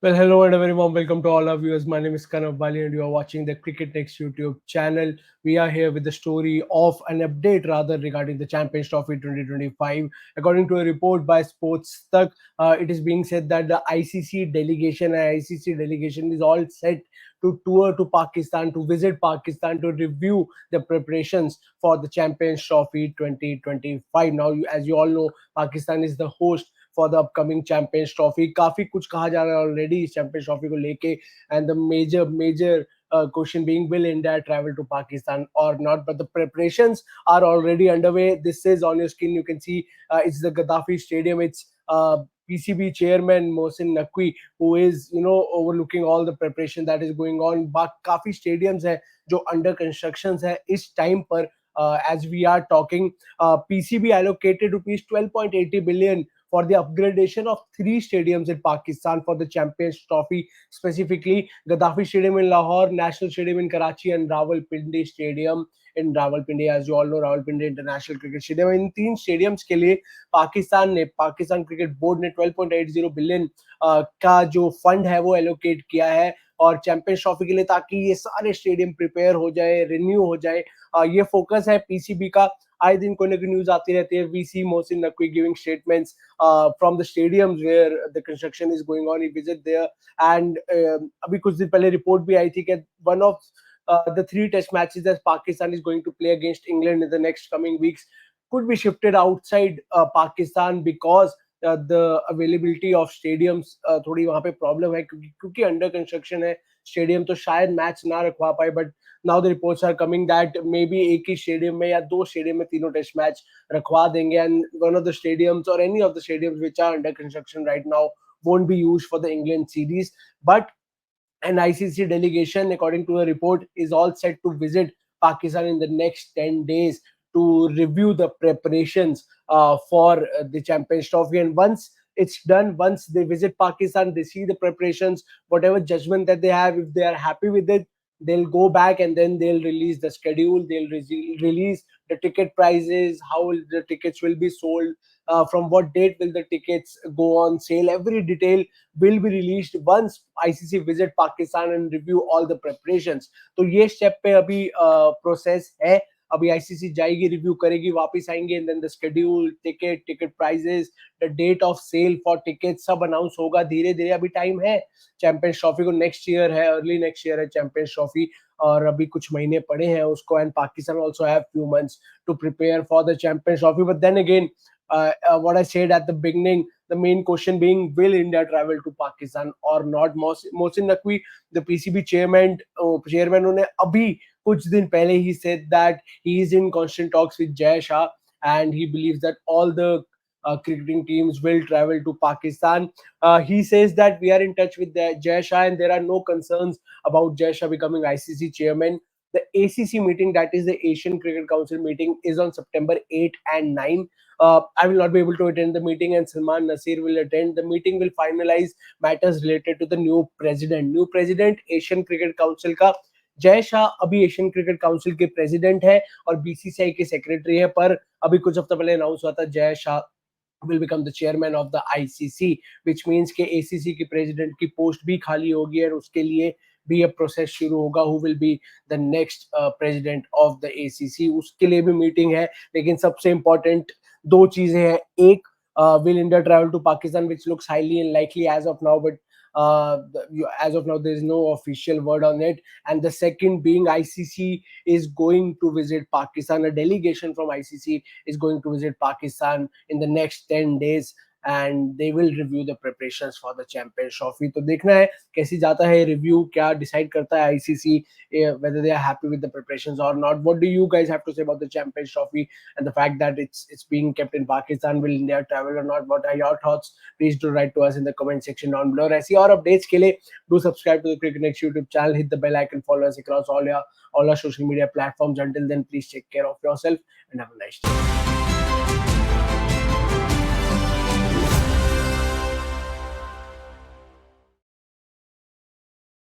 Well, hello and a very warm welcome to all our viewers. My name is Kanav Bali and you are watching the Cricket Next YouTube channel. We are here with the story of an update rather regarding the Champions Trophy 2025. According to a report by Sports Tak, it is being said that the ICC delegation is all set to tour to Pakistan, to visit Pakistan, to review the preparations for the Champions Trophy 2025. Now, as you all know, Pakistan is the host for the upcoming champions trophy. काफी कुछ कहा जा रहा है already इस champions trophy को लेके and the major question being, will India travel to Pakistan or not? But the preparations are already underway. This is on your screen, you can see it's the Gaddafi Stadium. It's PCB chairman Mohsin Naqvi who is overlooking all the preparation that is going on. काफी stadiums है जो under constructions है इस time पर. As we are talking, PCB allocated rupees 12.80 billion for the upgradation of three stadiums in Pakistan for the Champions Trophy, specifically Gaddafi Stadium in Lahore, National Stadium in Karachi, and Rawalpindi Stadium in Rawalpindi. As you all know, Rawalpindi International Cricket Stadium. इन तीन stadiums के लिए Pakistan cricket board ने 12.80 billion का जो fund है वो allocate किया है और चैंपियंस ट्रॉफी के लिए, ताकि ये सारे स्टेडियम प्रिपेयर हो जाए, रिन्यू हो जाए. ये फोकस है पीसीबी का. आए दिन कोई ना कोई न्यूज आती रहती है. We see Mohsin Naqvi giving statements from the stadiums where the construction is going on. He visit there and अभी कुछ दिन पहले रिपोर्ट भी आई थी कि one of the three test matches that Pakistan is going to play against England in the next coming weeks could be shifted outside Pakistan because the availability of stadiums थोड़ी वहाँ पे प्रॉब्लम है क्योंकि under construction है stadium, तो शायद match ना रखवा पाए. But now the reports are coming that maybe एक ही स्टेडियम में या दो स्टेडियम में तीनों टेस्ट मैच रखवा देंगे. And one of the stadiums और any of the stadiums which are under construction right now won't be used for the England series. But an ICC delegation, according to a report, is all set to visit Pakistan in the next 10 days to review the preparations for the Champions Trophy. And once it's done, once they visit Pakistan, they see the preparations, whatever judgment that they have, if they are happy with it, they'll go back and then they'll release the schedule, they'll release the ticket prices, how the tickets will be sold, from what date will the tickets go on sale. Every detail will be released once ICC visit Pakistan and review all the preparations. तो ये step पे अभी process है. अभी ICC जाएगी, review करेगी, वापस आएंगे and then the schedule, ticket prices, the date of sale for ticket सब अनाउंस होगा धीरे धीरे. अभी टाइम है. चैंपियंस ट्रॉफी को नेक्स्ट ईयर है, अर्ली नेक्स्ट ईयर है चैंपियंस ट्रॉफी और अभी कुछ महीने पड़े हैं उसको. And Pakistan also have few months to prepare for the champions trophy. But then again, what I said at the beginning, the main question being, will India travel to Pakistan or not? Mohsin Naqvi, the PCB chairman, उन्हें अभी कुछ दिन पहले he said that he is in constant talks with Jay Shah and he believes that all the cricketing teams will travel to Pakistan. He says that we are in touch with Jay Shah and there are no concerns about Jay Shah becoming ICC chairman. The ACC meeting, that is the Asian Cricket Council meeting, is on September 8 and 9. I will not be able to attend the meeting and Salman Nasir will attend. The meeting will finalize matters related to the new president. New president Asian Cricket Council का जय शाह अभी Asian cricket council के president है और BCCI के secretary है. पर अभी कुछ हफ्ते पहले अनाउंस हुआ था Jay Shah will become the chairman of the ICC, which means कि ACC की प्रेसिडेंट की पोस्ट भी खाली होगी और उसके लिए भी अब प्रोसेस शुरू होगा. who will be the next president of the ACC, उसके लिए भी मीटिंग है. लेकिन सबसे इम्पोर्टेंट दो चीजें हैं. एक, will India travel to Pakistan, which looks highly unlikely as of now, but as of now there is no official word on it. And the second being, ICC is going to visit Pakistan. A delegation from ICC is going to visit Pakistan in the next 10 days and they will review the preparations for the Champions Trophy. तो देखना है कैसी जाता है review, क्या decide करता है ICC, whether they are happy with the preparations or not. What do you guys have to say about the Champions Trophy and the fact that it's being kept in Pakistan? Will India travel or not? What are your thoughts? Please do write to us in the comment section down below. ऐसी और updates के लिए do subscribe to the Cricket Next YouTube channel, hit the bell icon, follow us across all our social media platforms. Until then, please take care of yourself and have a nice day.